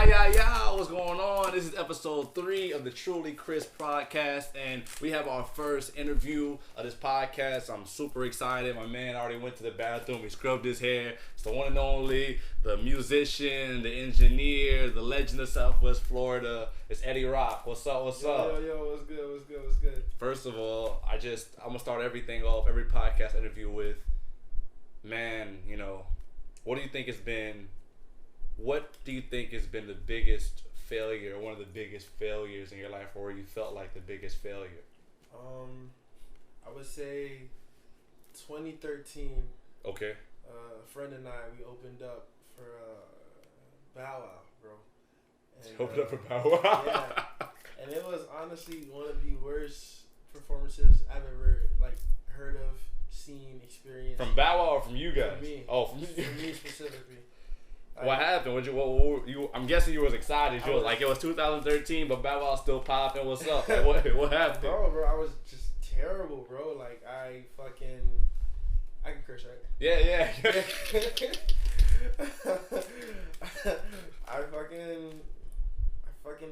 Yeah, what's going on? This is episode 3 of the Truly Chris podcast, and we have our first interview of this podcast. I'm super excited. My man already went to the bathroom. He scrubbed his hair. It's the one and only, the musician, the engineer, the legend of Southwest Florida. It's Eddy Rock. What's up? What's up? Yo, what's good? First of all, I'm gonna start everything off, every podcast interview with, man, what do you think has been the biggest failure, one of the biggest failures in your life, or where you felt like the biggest failure? I would say 2013. Okay. A friend and I, we opened up for Bow Wow, bro. And, opened up for Bow Wow? Yeah. And it was honestly one of the worst performances I've ever heard of, seen, experienced. From Bow Wow or from you guys? From me. Oh, from me specifically. What happened? I'm guessing you was excited. You was like, it was 2013, but Bow Wow still popping. What's up? Like, what happened? Bro, I was just terrible, bro. Like, I can curse, right? Yeah.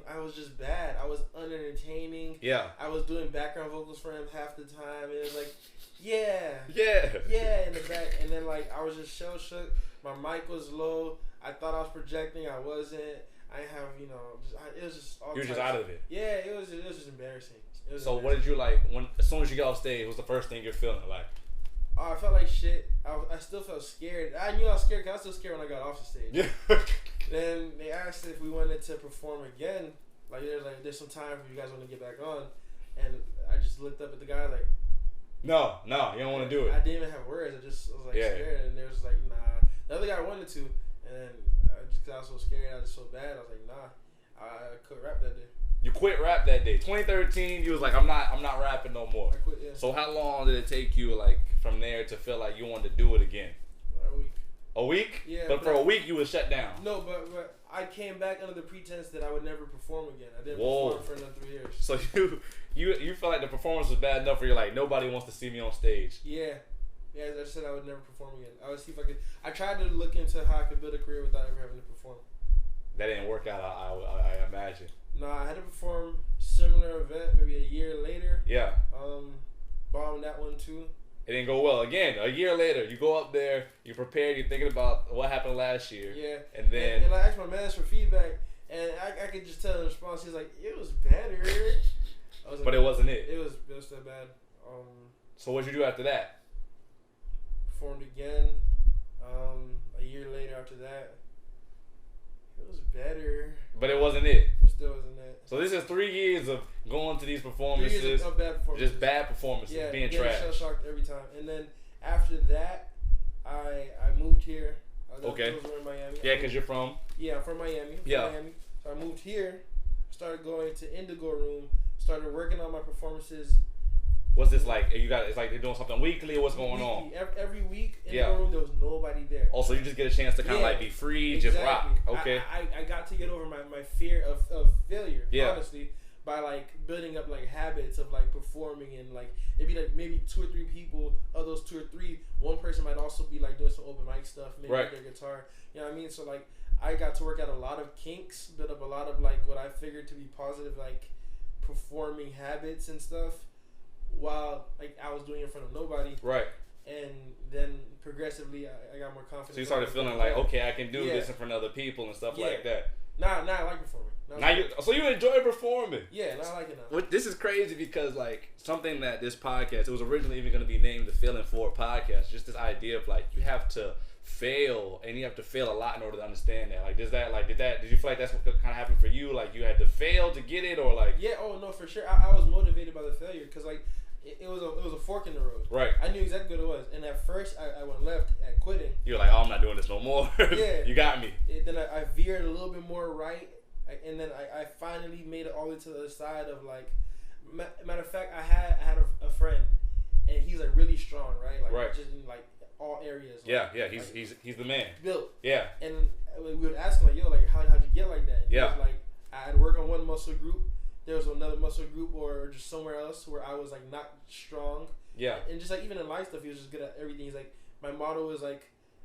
I was just bad. I was unentertaining. Yeah. I was doing background vocals for him half the time. And it was like, yeah, in the back. And then I was just shell shook. My mic was low. I thought I was projecting. I wasn't. I have, it was just all. You were just out of it. Yeah, it was just embarrassing. So what did you as soon as you got off stage? What's the first thing you're feeling like? Oh, I felt like shit. I still felt scared. I knew I was scared because I was still scared when I got off the stage. Yeah. Then they asked if we wanted to perform again. There's some time for you guys want to get back on, and I just looked up at the guy like. No, you don't want to do it. I didn't even have words. I was scared, and they was like, nah. The other guy wanted to, and just because I was so scared, I was so bad. I was like, nah. I quit rap that day. You quit rap that day. 2013, you was like, I'm not rapping no more. I quit, yeah. So how long did it take you, from there to feel like you wanted to do it again? A week. A week? Yeah. But for a week, you was shut down. No, but I came back under the pretense that I would never perform again. I didn't perform for another 3 years. So you felt like the performance was bad enough where you're like, nobody wants to see me on stage. Yeah. Yeah, I said I would never perform again. I would see if I could. I tried to look into how I could build a career without ever having to perform. That didn't work out, I imagine. No, I had to perform similar event maybe a year later. Yeah. Bombed that one too. It didn't go well. Again, a year later, you go up there, you're prepared, you're thinking about what happened last year. Yeah. And then... And I asked my manager for feedback, and I could just tell in response, he's like, it was better. I was like, but it wasn't it. It was so bad. So what'd you do after that? Performed again. A year later after that. It was better. But it wasn't it. It still wasn't it. So this is 3 years of going to these performances. 3 years of bad performances. Just bad performances, yeah, being trash. Shell shocked every time. And then after that, I moved here. Okay. Those were in Miami. Yeah, because you're from? Yeah, I'm from Miami. Miami. So I moved here, started going to Indigo Room, started working on my performances. What's this like? It's like they're doing something weekly, or what's going on? Every week in the room, there was nobody there. Oh, so you just get a chance to kind of be free, exactly. just rock. Okay. I got to get over my fear of failure, honestly, by building up habits of performing, and it'd be maybe 2 or 3 people. Of those 2 or 3, one person might also be doing some open mic stuff, maybe their guitar. You know what I mean? So I got to work out a lot of kinks, build up a lot of what I figured to be positive performing habits and stuff, while I was doing it in front of nobody. Right. And then progressively I got more confident. So you started feeling okay, I can do this in front of other people and stuff like that. Nah, I like performing. So you enjoy performing? Yeah, I like it now. This is crazy because something that this podcast, it was originally even going to be named the Feeling Forward podcast. Just this idea of you have to fail, and you have to fail a lot in order to understand that. Did you feel like that's what kind of happened for you? You had to fail to get it, or Yeah, oh no, for sure. I was motivated by the failure because it was a fork in the road. Right. I knew exactly what it was, and at first I went left at quitting. You were like, oh, I'm not doing this no more. Yeah. You got me. Then I veered a little bit more right, and then I finally made it all the way to the other side of matter of fact, I had a friend, and he's really strong, right? Just in all areas. He's the man. Built. Yeah. And we would ask him yo, how'd you get like that? And he was I had to work on one muscle group. There was another muscle group or just somewhere else where I was not strong. Yeah. And just even in life stuff, he was just good at everything. He's my motto is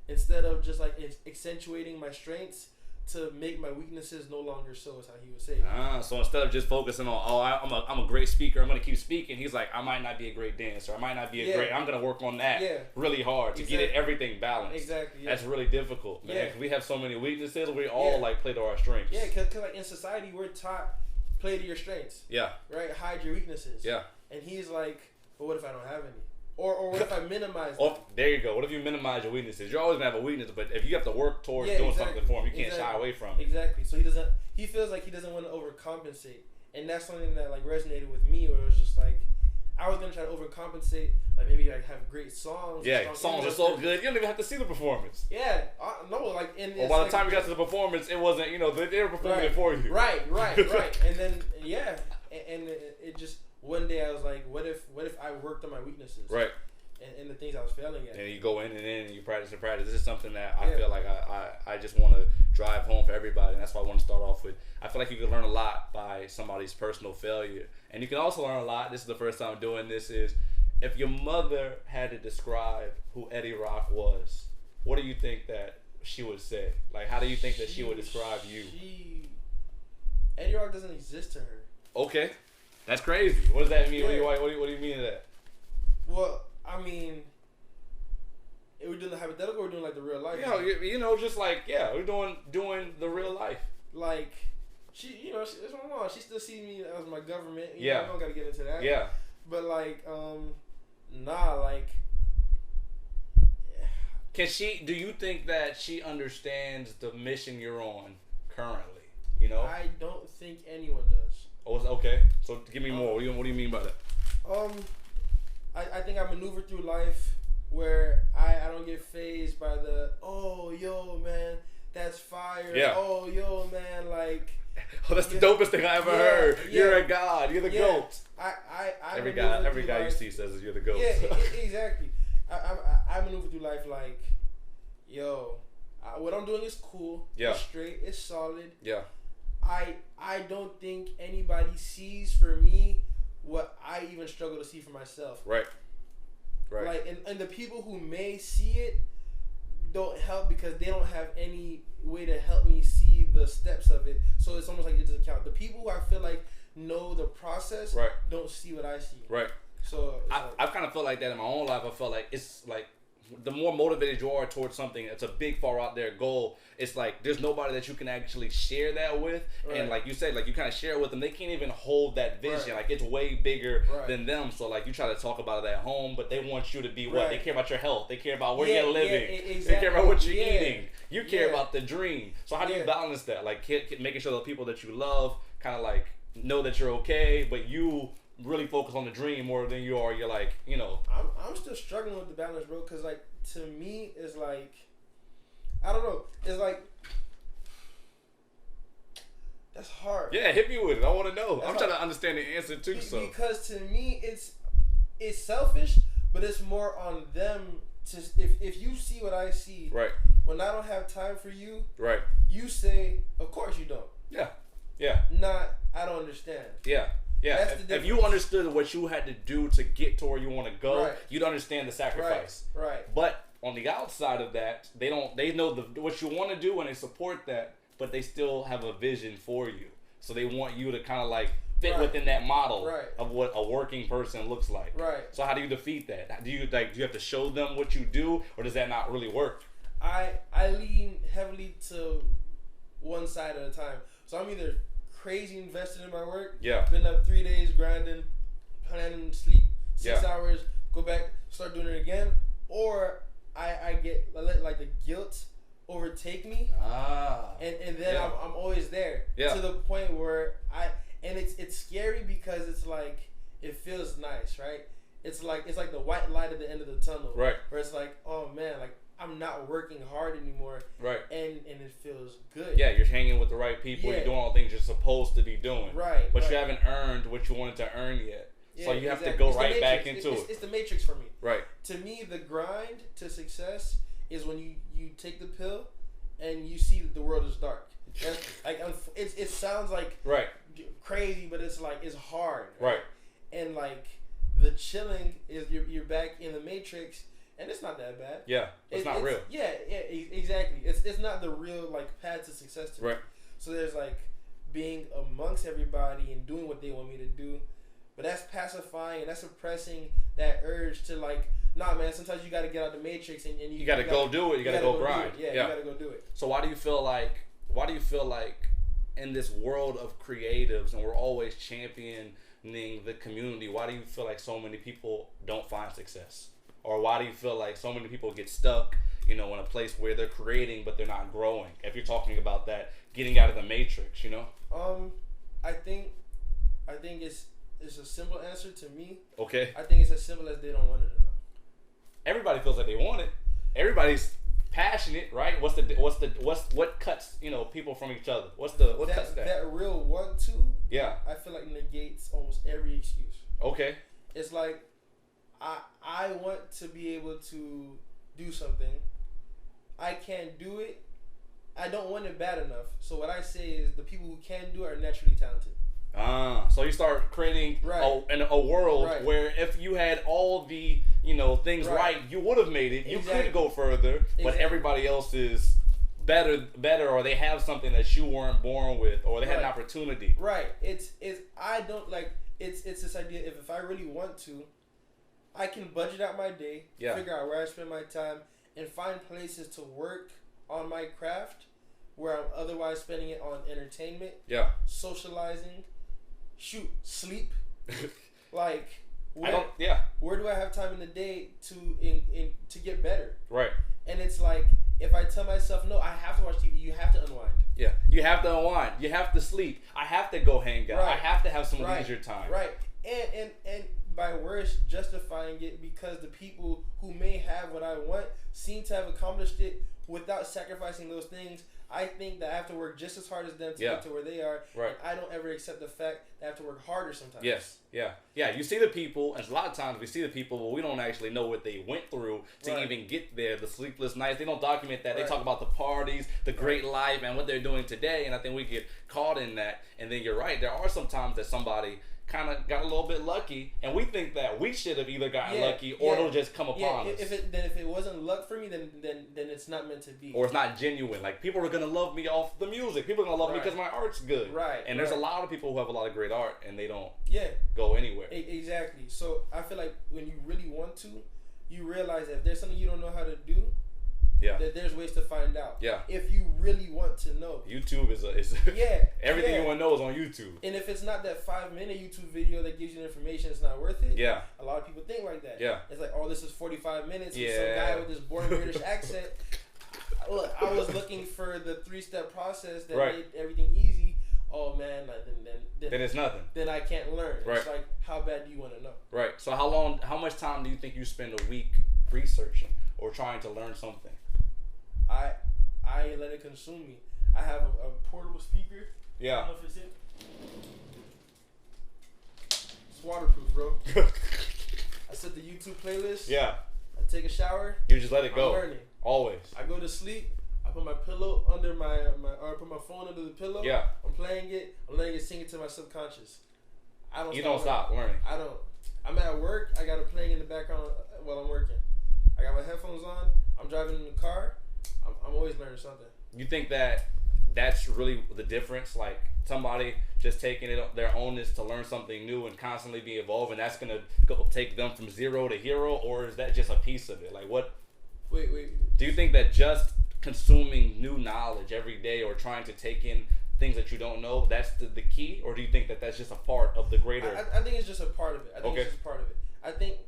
instead of just accentuating my strengths, to make my weaknesses no longer so, is how he would say it. So instead of just focusing on, I'm a great speaker, I'm going to keep speaking, he's like, I might not be a great dancer, I might not be I'm going to work on that really hard to get everything balanced. Exactly. Yeah. That's really difficult, man. We have so many weaknesses, we all like play to our strengths. Yeah, because like in society, we're taught play to your strengths. Yeah. Right? Hide your weaknesses. Yeah. And he's like, well, what if I don't have any? Or what if I minimize them? There you go. What if you minimize your weaknesses? You're always going to have a weakness, but if you have to work towards doing something for him, you can't shy away from it. Exactly. So he feels like he doesn't want to overcompensate. And that's something that like resonated with me, where it was just like, I was going to try to overcompensate, like maybe like have great songs. Yeah, songs are so good, you don't even have to see the performance. Yeah. No, like... Or by the time you got to the performance, it wasn't, they were performing it for you. Right. And then, and it just... One day I was like, what if I worked on my weaknesses? Right. And the things I was failing at. And you go in and you practice and practice. This is something that I feel like I just want to drive home for everybody. And that's why I want to start off with. I feel like you can learn a lot by somebody's personal failure. And you can also learn a lot, this is the first time I'm doing this, is if your mother had to describe who Eddy Rock was, what do you think that she would say? Like, how do you think that she would describe you? Eddy Rock doesn't exist to her. Okay. That's crazy. What does that mean? Yeah. What do you mean to that? Well, I mean, are we doing the hypothetical or are we doing like the real life? Just like, we're doing the real life. Like, it's my mom. She still sees me as my government. I don't got to get into that. Yeah. But like, do you think that she understands the mission you're on currently? I don't think anyone does. Oh, okay. So give me more. What do you mean by that? I think I maneuver through life where I don't get fazed by the, oh, yo, man, that's fire. Yeah. Oh, yo, man, like. Oh, that's the dopest thing I ever heard. Yeah. You're a god. You're the GOAT. Every guy you see says you're the GOAT. Yeah, exactly. I maneuver through life like, yo, what I'm doing is cool. Yeah. It's straight. It's solid. Yeah. I don't think anybody sees for me what I even struggle to see for myself. Right. Like, and the people who may see it don't help because they don't have any way to help me see the steps of it. So it's almost like it doesn't count. The people who I feel like know the process don't see what I see. Right. So I've kind of felt like that in my own life. I felt like it's like, the more motivated you are towards something, it's a big far out there goal. It's like there's nobody that you can actually share that with, and like you said, like you kind of share it with them, they can't even hold that vision. Like it's way bigger than them. So like you try to talk about it at home, but they want you to be what they care about your health. They care about where you're living. Exactly. They care about what you're eating. You care about the dream. So how do you balance that? Like making sure the people that you love kind of like know that you're okay, but you really focus on the dream more than you're like, I'm still struggling with the balance, bro, because like to me it's like, I don't know, it's like, that's hard. Yeah, hit me with it. I want to know. I'm trying to understand the answer too. Because to me it's selfish, but it's more on them to, if you see what I see, right, when I don't have time for you, right, you say, of course you don't. Yeah. Not, I don't understand. Yeah. Yeah, if you understood what you had to do to get to where you want to go, you'd understand the sacrifice. Right. But on the outside of that, they know what you want to do and they support that, but they still have a vision for you. So they want you to kind of like fit within that model of what a working person looks like. Right. So how do you defeat that? Do you have to show them what you do, or does that not really work? I lean heavily to one side at a time. So I'm either crazy invested in my work. Yeah. Been up 3 days grinding, planning, sleep 6 hours, go back, start doing it again. Or I let like the guilt overtake me. And then I'm always there. Yeah. To the point where it's scary because it's like it feels nice, right? It's like the white light at the end of the tunnel. Right. Where it's like, oh man, like I'm not working hard anymore. Right. And it feels good. Yeah, you're hanging with the right people. You're doing all the things you're supposed to be doing. Right. But you haven't earned what you wanted to earn yet. Yeah, so you have to go right back into it. It's the matrix for me. Right. To me, the grind to success is when you take the pill and you see that the world is dark. And like it sounds like crazy, but it's like it's hard. Right. And like the chilling is you're back in the matrix. and it's not that bad. Yeah, it's not real. Yeah, exactly. It's not the real like path to success to me. Right. So there's like being amongst everybody and doing what they want me to do, but that's pacifying and that's suppressing that urge to like, nah, man. Sometimes you got to get out the matrix and you gotta go do it. You gotta go grind. Yeah, you gotta go do it. So why do you feel like in this world of creatives and we're always championing the community, why do you feel like so many people don't find success? Or why do you feel like so many people get stuck, in a place where they're creating but they're not growing? If you're talking about that, getting out of the matrix, I think it's a simple answer to me. Okay. I think it's as simple as they don't want it enough. Everybody feels like they want it. Everybody's passionate, right? What cuts people from each other? What cuts that? That real want to. Yeah. I feel like negates almost every excuse. Okay. It's like I want to be able to do something. I can't do it. I don't want it bad enough. So what I say is the people who can do it are naturally talented. So you start creating a world where if you had all the things right, you would have made it. You could go further, but everybody else is better, or they have something that you weren't born with, or they had an opportunity. Right. It's I don't like. It's this idea. If I really want to, I can budget out my day, figure out where I spend my time, and find places to work on my craft where I'm otherwise spending it on entertainment, socializing, sleep. Like, where do I have time in the day to get better? Right. And it's like, if I tell myself, no, I have to watch TV, you have to unwind. Yeah, you have to unwind. You have to sleep. I have to go hang out. I have to have some leisure time. Right. And by worse, justifying it because the people who may have what I want seem to have accomplished it without sacrificing those things. I think that I have to work just as hard as them to get to where they are. Right. And I don't ever accept the fact that I have to work harder sometimes. Yes. Yeah. You see the people, and a lot of times we see the people, but we don't actually know what they went through to even get there. The sleepless nights. They don't document that. They talk about the parties, the great life, and what they're doing today. And I think we get caught in that. And then you're right. There are some times that somebody kind of got a little bit lucky, and we think that we should have either gotten lucky or it'll just come upon us. If it wasn't luck for me, then it's not meant to be. Or it's not genuine. Like, people are gonna love me off the music. People are gonna love me because my art's good. Right. And there's a lot of people who have a lot of great art and they don't go anywhere. Exactly. So I feel like when you really want to, you realize that if there's something you don't know how to do, that there's ways to find out. Yeah. If you really want to know. YouTube is everything you want to know is on YouTube. And if it's not that 5-minute YouTube video that gives you the information, it's not worth it. Yeah. A lot of people think like that. Yeah. It's like, oh, this is 45 minutes with some guy with this boring British accent. Look, I was looking for the 3-step process that made everything easy. Oh man, then it's nothing. Then I can't learn. Right. It's like, how bad do you want to know? Right. So how much time do you think you spend a week researching or trying to learn something? I let it consume me. I have a portable speaker. Yeah. I don't know if it's it. It's waterproof, bro. I set the YouTube playlist. Yeah. I take a shower. You just let it go. I'm learning. Always. I go to sleep. I put my pillow under or I put my phone under the pillow. Yeah. I'm playing it. I'm letting it sink into my subconscious. You don't stop learning. I don't. I'm at work. I got it playing in the background while I'm working. I got my headphones on. I'm driving in the car. I'm always learning something. You think that that's really the difference? Like, somebody just taking it their ownness to learn something new and constantly be evolving, that's gonna take them from zero to hero, or is that just a piece of it? Like, what? Wait. Do you think that just consuming new knowledge every day or trying to take in things that you don't know, that's the key, or do you think that that's just a part of the greater? I think it's just a part of it. It's just a part of it. I think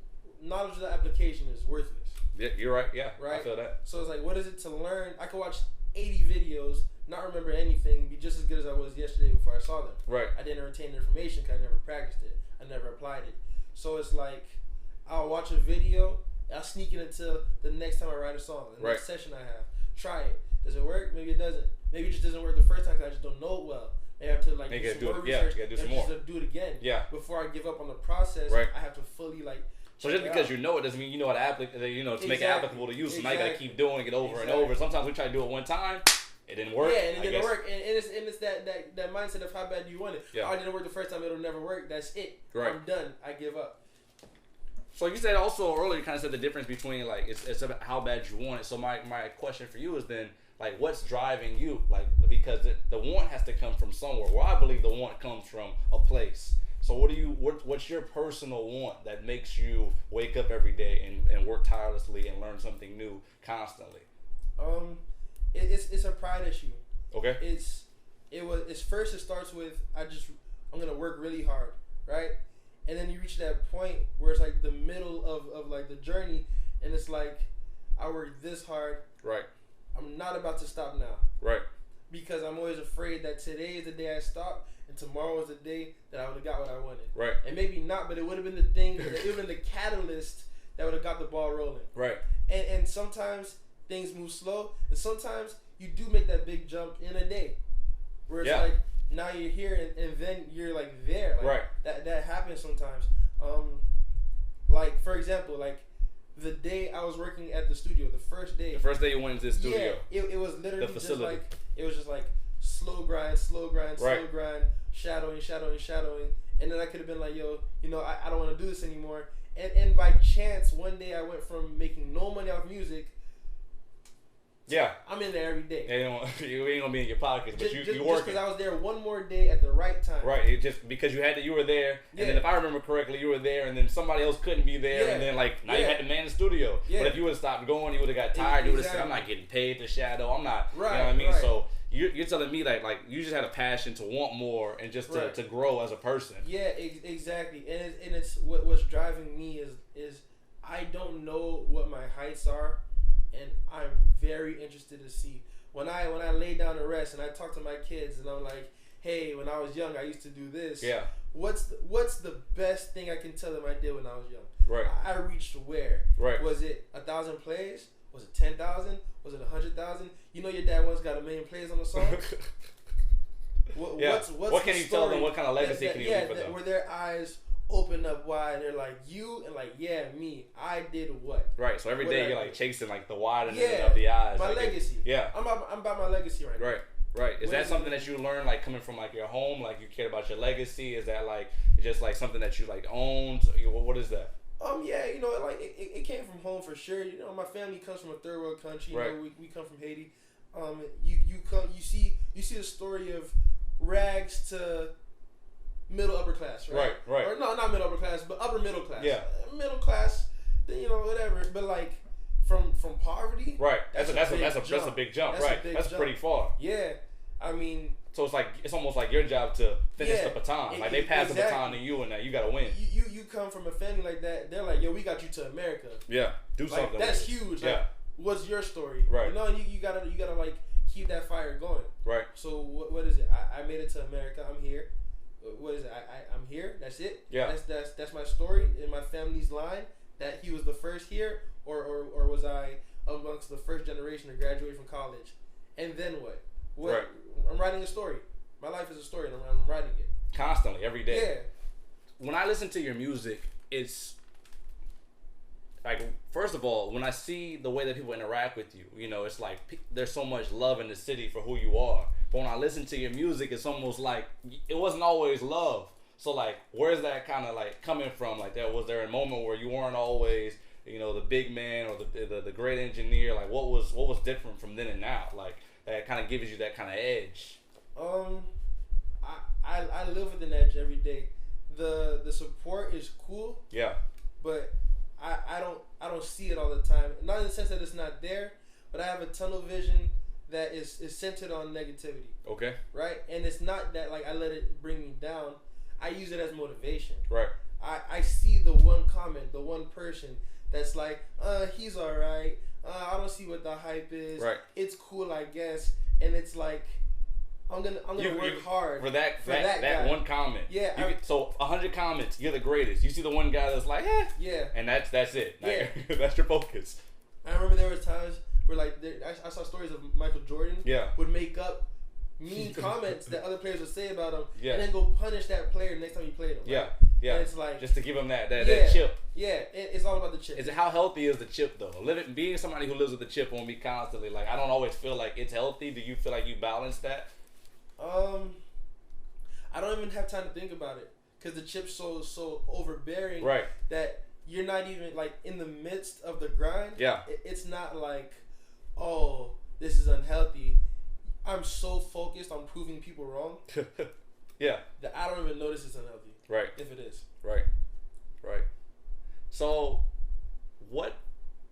knowledge without application is worthless. Yeah, you're right. Yeah, right? I feel that. So it's like, what is it to learn? I could watch 80 videos, not remember anything, be just as good as I was yesterday before I saw them. Right. I didn't retain the information because I never practiced it. I never applied it. So it's like, I'll watch a video, I'll sneak it until the next time I write a song, the next session I have. Try it. Does it work? Maybe it doesn't. Maybe it just doesn't work the first time because I just don't know it well. I have to like do some more research. Yeah, you gotta do some more. Just do it again. Yeah. Before I give up on the process, I have to fully like. So just because you know it doesn't mean you know how to make it applicable to you. So now you gotta keep doing it over and over. Sometimes we try to do it one time, it didn't work. Yeah, and it didn't work. And it's that mindset of how bad do you want it. Yeah. Oh, it didn't work the first time, it'll never work. That's it. Right. I'm done. I give up. So you said also earlier, you kind of said the difference between like it's about how bad you want it. So my question for you is then like what's driving you? Like because the want has to come from somewhere. Well, I believe the want comes from a place. So what's your personal want that makes you wake up every day and work tirelessly and learn something new constantly? It's a pride issue. Okay. It starts with I'm gonna work really hard, right? And then you reach that point where it's like the middle of like the journey, and it's like I worked this hard. Right. I'm not about to stop now. Right. Because I'm always afraid that today is the day I stop, and tomorrow is the day that I would have got what I wanted. Right. And maybe not, but it would have been the thing. It would have been the catalyst that would have got the ball rolling. Right. And sometimes things move slow, and sometimes you do make that big jump in a day, where it's like now you're here and then you're like there. Like, right. That happens sometimes. Like for example, like the day I was working at the studio, the first day you went into the studio. Yeah, it was literally just like slow grind, shadowing, and then I could have been like, yo, I don't want to do this anymore. And by chance, one day I went from making no money off music. Yeah, I'm in there every day. You ain't gonna be in your pockets, but you working. Just because I was there one more day at the right time. Right, it just because you were there, and then if I remember correctly, you were there, and then somebody else couldn't be there, and then like now you had to man the studio. Yeah. But if you would have stopped going, you would have got tired. You would have said, "I'm not getting paid to shadow. I'm not." Right. You know what I mean? Right. So you're telling me like you just had a passion to want more and just to grow as a person. Yeah, exactly. And it's what's driving me is I don't know what my heights are. And I'm very interested to see when I lay down to rest and I talk to my kids and I'm like, hey, when I was young I used to do this. Yeah. What's the best thing I can tell them I did when I was young? Right. I reached where? Right. Was it 1,000 plays? Was it 10,000? Was it 100,000? Your dad once got 1 million plays on a song. What can you tell them? What kind of legacy can you leave for them? Were their eyes open up wide and they're like, you? And like, yeah, me. I did what? Right. So every day you're like chasing like the widening of the eyes. My legacy. Yeah. I'm about my legacy right now. Right. Right. Is that something that you learned like coming from like your home? Like you cared about your legacy? Is that like just like something that you like owned? What is that? Yeah, like it came from home for sure. My family comes from a third world country. Right. We come from Haiti. You see the story of rags to middle upper class, right? Right. Or no, not middle upper class, but upper middle class. Yeah. Middle class, whatever. But like from poverty. Right. That's a big jump. Right. That's pretty far. Yeah. I mean. So it's almost like your job to finish the baton. Like they pass the baton to you, and now you gotta win. You come from a family like that. They're like, yo, we got you to America. Yeah. Do something. That's huge. Yeah. Like, what's your story? Right. You gotta like keep that fire going. Right. So what is it? I made it to America. I'm here. What is it? I'm here. That's it. Yeah. That's my story in my family's line. That he was the first here, or was I amongst the first generation to graduate from college? And then what? Right. I'm writing a story. My life is a story, and I'm writing it constantly every day. Yeah. When I listen to your music, it's like, first of all, when I see the way that people interact with you, it's like there's so much love in the city for who you are. But when I listen to your music, it's almost like it wasn't always love. So like, where's that kind of like coming from? Like, was there a moment where you weren't always, the big man or the great engineer? Like, what was different from then and now? Like, that kind of gives you that kind of edge. I live with an edge every day. The support is cool. Yeah. But I don't see it all the time. Not in the sense that it's not there, but I have a tunnel vision that is centered on negativity. Okay. Right? And it's not that like I let it bring me down. I use it as motivation. Right. I see the one comment, the one person that's like, he's alright. I don't see what the hype is. Right. It's cool, I guess. And it's like, I'm gonna work hard for that guy. One comment. Yeah. So 100 comments, you're the greatest. You see the one guy that's like, yeah, and that's it. Yeah. That's your focus. I remember there was times where like I saw stories of Michael Jordan. Yeah. Would make up mean comments that other players would say about him. Yeah. And then go punish that player next time he played him. Yeah. Right? Yeah. And it's like just to give him that chip. Yeah. It's all about the chip. Is it how healthy is the chip though? Being somebody who lives with the chip on me constantly, like I don't always feel like it's healthy. Do you feel like you balance that? I don't even have time to think about it because the chip's so overbearing. Right. That you're not even like in the midst of the grind. Yeah. It's not like, oh, this is unhealthy. I'm so focused on proving people wrong. Yeah. That I don't even notice it's unhealthy. Right. If it is. Right. Right. So, what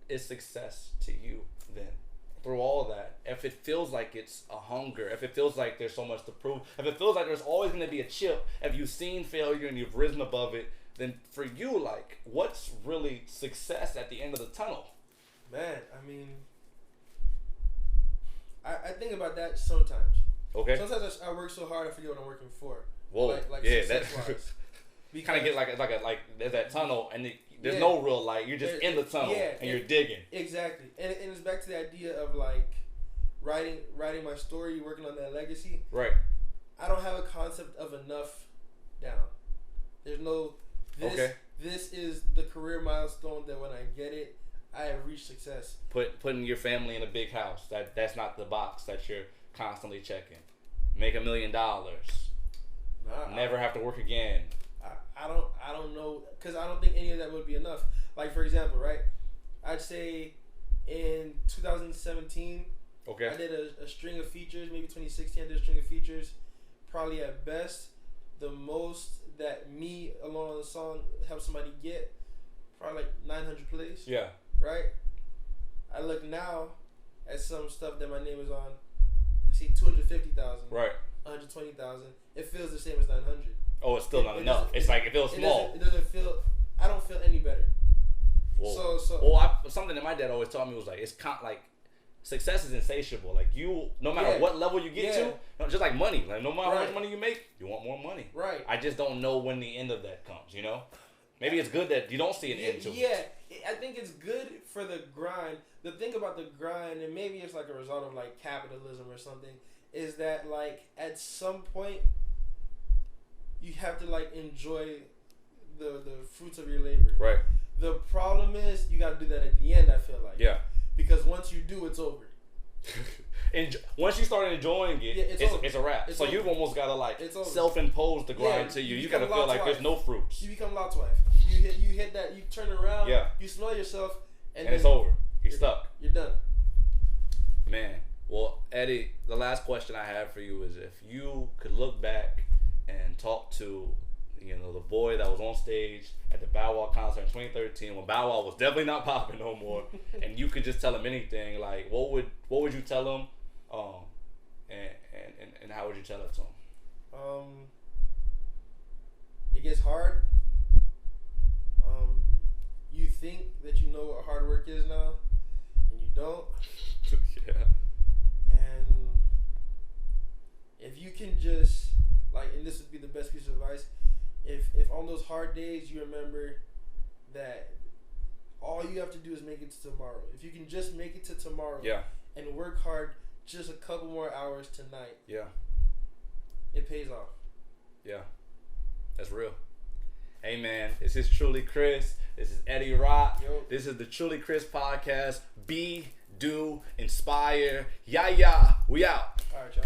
is success to you then? Through all of that, if it feels like it's a hunger, if it feels like there's so much to prove, if it feels like there's always going to be a chip, if you've seen failure and you've risen above it, then for you, like, what's really success at the end of the tunnel? Man, I mean, I think about that sometimes. Okay. Sometimes I work so hard I forget what I'm working for. Whoa. Like yeah, that's you kind of get like there's that tunnel and there's no real light. You're just in the tunnel and you're digging. Exactly, and it's back to the idea of like writing my story, working on that legacy. Right. I don't have a concept of enough down. There's no this is the career milestone that when I get it, I have reached success. Putting your family in a big house. That's not the box that you're constantly checking. Make $1 million. Never have to work again. I don't know, because I don't think any of that would be enough. Like, for example, right? I'd say in 2017, I did a string of features. Maybe 2016, I did a string of features. Probably at best, the most that me alone on the song helped somebody get, probably like 900 plays. Yeah. Right? I look now at some stuff that my name is on. I see 250,000. Right. 120,000. It feels the same as 900. Oh, it's still not enough. It's like it feels small. It doesn't feel. I don't feel any better. Whoa. Something that my dad always taught me was like like success is insatiable. Like no matter what level you get to, just like money. Like no matter how much money you make, you want more money. Right. I just don't know when the end of that comes. You know, maybe it's good that you don't see an end to it. Yeah, I think it's good for the grind. The thing about the grind, and maybe it's like a result of like capitalism or something, is that like at some point you have to like enjoy the fruits of your labor. Right. The problem is you got to do that at the end. I feel like. Yeah. Because once you do, it's over. And once you start enjoing it, it's a wrap. So you've almost got to like self-impose the grind to you. You got to feel like there's no fruits. You become Lot's wife. You hit that. You turn around. Yeah. You smell yourself, and it's over. You're stuck. You're done. Man. Well, Eddie, the last question I have for you is if you could look back and talk to, the boy that was on stage at the Bow Wow concert in 2013 when Bow Wow was definitely not popping no more, and you could just tell him anything, like what would you tell him, and how would you tell it to him? It gets hard. You think that you know what hard work is now, and you don't. Yeah. And if you can just and this would be the best piece of advice, if on those hard days you remember that all you have to do is make it to tomorrow. If you can just make it to tomorrow, and work hard just a couple more hours tonight, it pays off. Yeah, that's real. Hey man, this is Truly Chris. This is Eddy Rock. Yo. This is the Truly Chris podcast. Be, do, inspire. Yeah. We out. All right, y'all.